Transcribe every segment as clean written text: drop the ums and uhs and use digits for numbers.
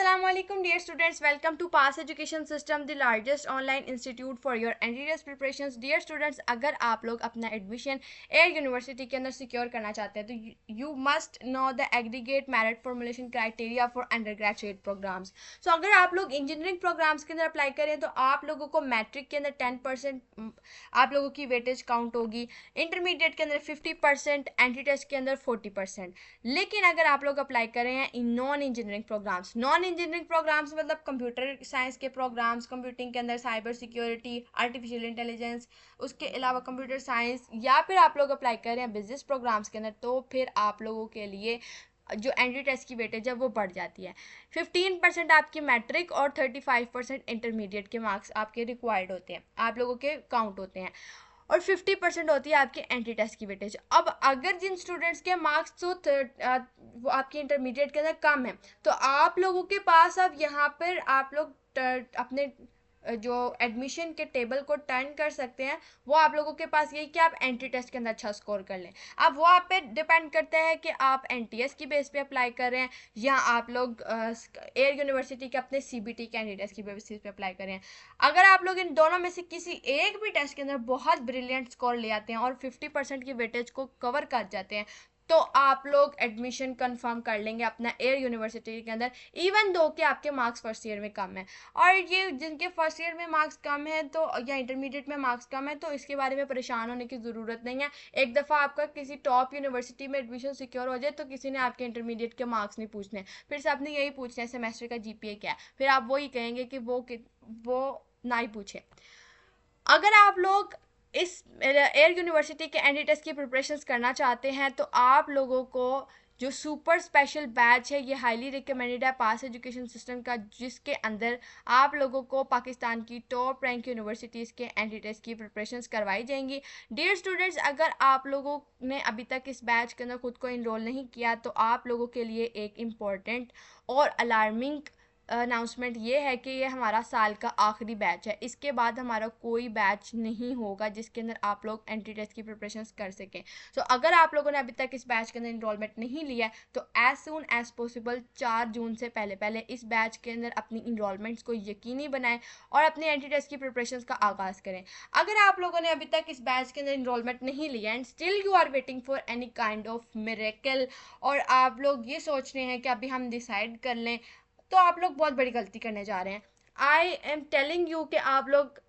Assalamualaikum dear students, welcome to Pass Education System, the largest online institute for your NTS preparations. Dear students, अगर आप लोग अपना admission air university के अंदर secure करना चाहते हैं तो you must know the aggregate merit formulation criteria for undergraduate programmes. So अगर आप लोग इंजीनियरिंग प्रोग्राम्स के अंदर अप्लाई करें तो आप लोगों को मैट्रिक के अंदर 10% आप लोगों की वेटेज काउंट होगी, इंटरमीडिएट के अंदर 50%, एंट्री टेस्ट के अंदर 40%. लेकिन अगर आप लोग अप्लाई करें हैं in non engineering programs, non engineering programs मतलब कंप्यूटर साइंस के प्रोग्राम्स, कंप्यूटिंग के अंदर साइबर सिक्योरिटी, आर्टिफिशियल इंटेलिजेंस, उसके अलावा कंप्यूटर साइंस, या फिर आप लोग अप्लाई करें हैं बिजनेस प्रोग्राम्स के अंदर, तो फिर आप लोगों के लिए जो एंट्री टेस्ट की वेटेज है वो बढ़ जाती है. 15% आपकी मैट्रिक और 35% इंटरमीडिएट के मार्क्स आपके रिक्वायर्ड होते हैं, आप लोगों के काउंट होते हैं, और 50% होती है आपकी एंट्री टेस्ट की वेटेज. अब अगर जिन स्टूडेंट्स के मार्क्स तो वो आपकी इंटरमीडिएट के अंदर कम है, तो आप लोगों के पास अब यहाँ पर आप लोग अपने जो एडमिशन के टेबल को टर्न कर सकते हैं. वो आप लोगों के पास यही कि आप एंट्री टेस्ट के अंदर अच्छा स्कोर कर लें. अब वो आप पे डिपेंड करता है कि आप एनटीएस की बेस पे अप्लाई कर रहे हैं या आप लोग एयर यूनिवर्सिटी के अपने सीबीटी के एंट्री टेस्ट की बेसिस पे अप्लाई कर रहे हैं. अगर आप लोग इन दोनों में से किसी एक भी टेस्ट के अंदर बहुत ब्रिलियंट स्कोर ले आते हैं और 50% की वेटेज को कवर कर जाते हैं, तो आप लोग एडमिशन कंफर्म कर लेंगे अपना एयर यूनिवर्सिटी के अंदर, इवन दो कि आपके मार्क्स फर्स्ट ईयर में कम है. और ये जिनके फर्स्ट ईयर में मार्क्स कम है तो या इंटरमीडिएट में मार्क्स कम है तो इसके बारे में परेशान होने की ज़रूरत नहीं है. एक दफ़ा आपका किसी टॉप यूनिवर्सिटी में एडमिशन सिक्योर हो जाए तो किसी ने आपके इंटरमीडिएट के मार्क्स नहीं पूछने, फिर से आपने यही पूछना है सेमेस्टर का जीपीए क्या है, फिर आप वही कहेंगे कि वो ना ही पूछे. अगर आप लोग इस एयर यूनिवर्सिटी के एंट्री टेस्ट की प्रिपरेशंस करना चाहते हैं तो आप लोगों को जो सुपर स्पेशल बैच है ये हाईली रिकमेंडेड है पास एजुकेशन सिस्टम का, जिसके अंदर आप लोगों को पाकिस्तान की टॉप रैंक यूनिवर्सिटीज़ के एंट्री टेस्ट की प्रिपरेशंस करवाई जाएंगी. डियर स्टूडेंट्स, अगर आप लोगों ने अभी तक इस बैच के अंदर खुद को इनरोल नहीं किया तो आप लोगों के लिए एक इम्पॉर्टेंट और अलार्मिंग अनाउंसमेंट ये है कि ये हमारा साल का आखिरी बैच है. इसके बाद हमारा कोई बैच नहीं होगा जिसके अंदर आप लोग एंट्री टेस्ट की प्रिपरेशंस कर सकें. सो अगर आप लोगों ने अभी तक इस बैच के अंदर इनरोलमेंट नहीं लिया है तो एज सून एज पॉसिबल 4 जून से पहले पहले इस बैच के अंदर अपनी इनरोलमेंट्स को यकीनी बनाएं और अपनी एंट्री टेस्ट की प्रिपरेशंस का आगाज़ करें. अगर आप लोगों ने अभी तक इस बैच के अंदर इनरोलमेंट नहीं लिया and still you are waiting for any kind of miracle, और आप लोग ये सोच रहे हैं कि अभी हम डिसाइड कर लें, तो आप लोग बहुत बड़ी गलती करने जा रहे हैं. आई एम टेलिंग यू कि आप लोग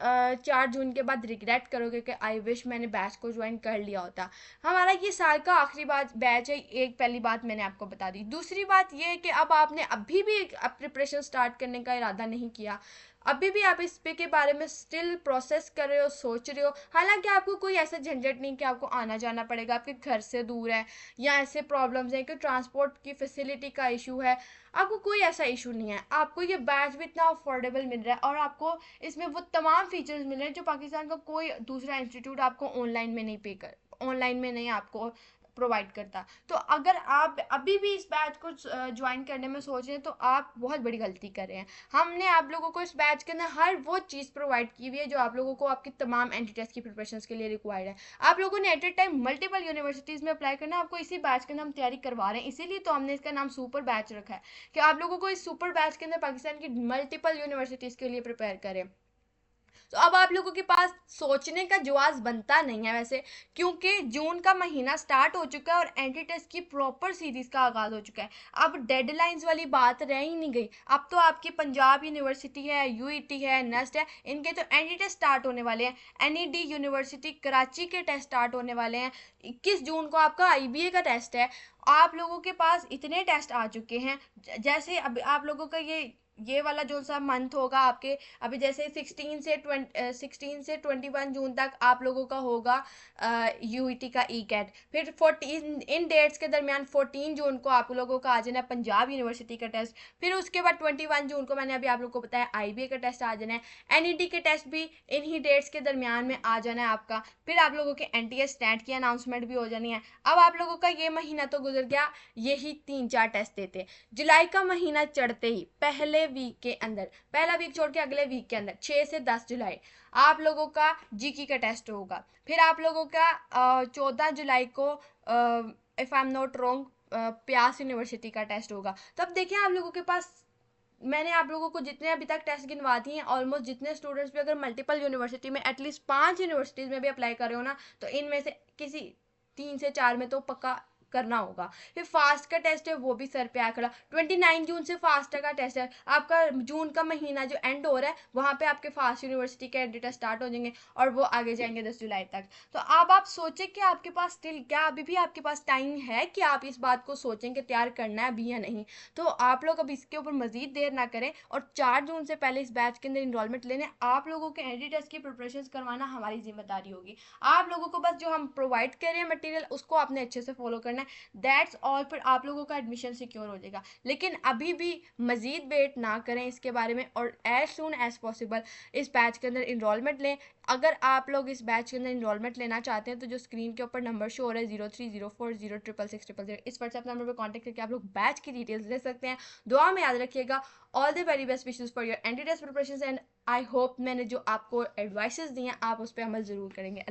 4 जून के बाद रिग्रेट करोगे कि आई विश मैंने बैच को ज्वाइन कर लिया होता. हमारा ये साल का आखिरी बैच है, एक पहली बात मैंने आपको बता दी. दूसरी बात ये है कि अब आपने अभी भी प्रिपरेशन स्टार्ट करने का इरादा नहीं किया, अभी भी आप इस पे के बारे में स्टिल प्रोसेस कर रहे हो, सोच रहे हो. हालांकि आपको कोई ऐसा झंझट नहीं कि आपको आना जाना पड़ेगा, आपके घर से दूर है या ऐसे प्रॉब्लम्स हैं कि ट्रांसपोर्ट की फैसिलिटी का इशू है, आपको कोई ऐसा इशू नहीं है. आपको ये बैच भी इतना अफोर्डेबल मिल रहा है और आपको इसमें वो तमाम फीचर्स मिल रहे हैं जो पाकिस्तान का कोई दूसरा इंस्टीट्यूट आपको ऑनलाइन में नहीं आपको प्रोवाइड करता. तो अगर आप अभी भी इस बैच को ज्वाइन करने में सोच रहे हैं तो आप बहुत बड़ी गलती कर रहे हैं. हमने आप लोगों को इस बैच के अंदर हर वो चीज़ प्रोवाइड की हुई है जो आप लोगों को आपकी तमाम एंट्री टेस्ट की प्रिपरेशंस के लिए रिक्वायर्ड है. आप लोगों ने at a time multiple universities में अप्लाई करना, आपको इसी बैच के अंदर हम तैयारी करवा रहे हैं, इसीलिए तो हमने इसका नाम सुपर बैच रखा है कि आप लोगों को इस सुपर बैच के अंदर पाकिस्तान की मल्टीपल यूनिवर्सिटीज़ के लिए प्रिपेयर करें. तो अब आप लोगों के पास सोचने का जवाब बनता नहीं है वैसे, क्योंकि जून का महीना स्टार्ट हो चुका है और एंट्री टेस्ट की प्रॉपर सीरीज का आगाज़ हो चुका है. अब डेडलाइंस वाली बात रह ही नहीं गई. अब तो आपकी पंजाब यूनिवर्सिटी है, यूईटी है, नेस्ट है, इनके तो एंट्री टेस्ट स्टार्ट होने वाले हैं. एनईडी यूनिवर्सिटी कराची के टेस्ट स्टार्ट होने वाले हैं. 21 जून को आपका आईबीए का टेस्ट है. आप लोगों के पास इतने टेस्ट आ चुके हैं, जैसे अब आप लोगों का ये वाला जो सा मंथ होगा आपके, अभी जैसे 16 से 21 जून तक आप लोगों का होगा यूईटी का ई कैट. फिर 14 इन डेट्स के दरमियान 14 जून को आप लोगों का आ जाना है पंजाब यूनिवर्सिटी का टेस्ट. फिर उसके बाद 21 जून को मैंने अभी आप लोगों को बताया आईबीए का टेस्ट आ जाना है. एनईडी के टेस्ट भी इन्हीं डेट्स के दरमियान में आ जाना है आपका. फिर आप लोगों के एनटीएस स्टैट की अनाउंसमेंट भी हो जानी है. अब आप लोगों का ये महीना तो गुजर गया, यही 3-4 टेस्ट देते. जुलाई का महीना चढ़ते ही पहले वीक के अंदर, पहला वीक छोड़ के अगले वीक के अंदर 6 से 10 जुलाई आप लोगों का जीके का टेस्ट होगा. फिर आप लोगों का 14 जुलाई को if I am not wrong प्यास यूनिवर्सिटी का टेस्ट होगा. तो अब देखिए आप लोगों के पास मैंने आप लोगों को जितने अभी तक टेस्ट गिनवा दिए हैं, ऑलमोस्ट जितने स्टूडेंट्स भी अगर मल्टीपल यूनिवर्सिटी में एटलीस्ट 5 यूनिवर्सिटीज़ में भी अप्लाई कर रहे हो ना, तो इनमें से किसी 3 से 4 में तो पक्का करना होगा। फिर फास्ट का टेस्ट है वो भी सर पे आ खड़ा, 29 जून से फास्ट का टेस्ट है। आपका जून का महीना जो एंड हो रहा है वहाँ पे आपके फास्ट यूनिवर्सिटी के एडिटर स्टार्ट हो जाएंगे और वो आगे जाएंगे 10 जुलाई तक। तो अब आप सोचें कि आपके पास स्टिल क्या अभी भी आपके पास टाइम है कि आप इस बात को सोचें कि तैयार करना है अभी या नहीं। तो आप लोग अब इसके ऊपर मजीद देर ना करें और 4 जून से पहले इस बैच के अंदर इनरोलमेंट लेने आप लोगों के एंट्री टेस्ट की प्रिपरेशन करवाना हमारी जिम्मेदारी होगी। आप लोगों को बस जो हम प्रोवाइड कर रहे हैं मटेरियल उसको आपने अच्छे से फॉलो करना है, दैट्स ऑल। फिर आप लोगों का एडमिशन सिक्योर हो जाएगा। लेकिन अभी भी मजीद वेट ना करें इसके बारे में और एज सुन एज पॉसिबल इस बैच के अंदर इनरोलमेंट लें। अगर आप लोग इस बैच के अंदर इनरोलमेंट लेना चाहते हैं तो जो स्क्रीन के ऊपर नंबर शो हो रहा है 0304066600, इस व्हाट्सएप नंबर पर कॉन्टैक्ट करके आप लोग बैच की डिटेल्स ले सकते हैं। दुआ में याद रखिएगा। All the very best wishes for your entry test preparation and I hope मैंने जो आपको एडवाइसेस दी हैं आप उस पर अमल ज़रूर करेंगे।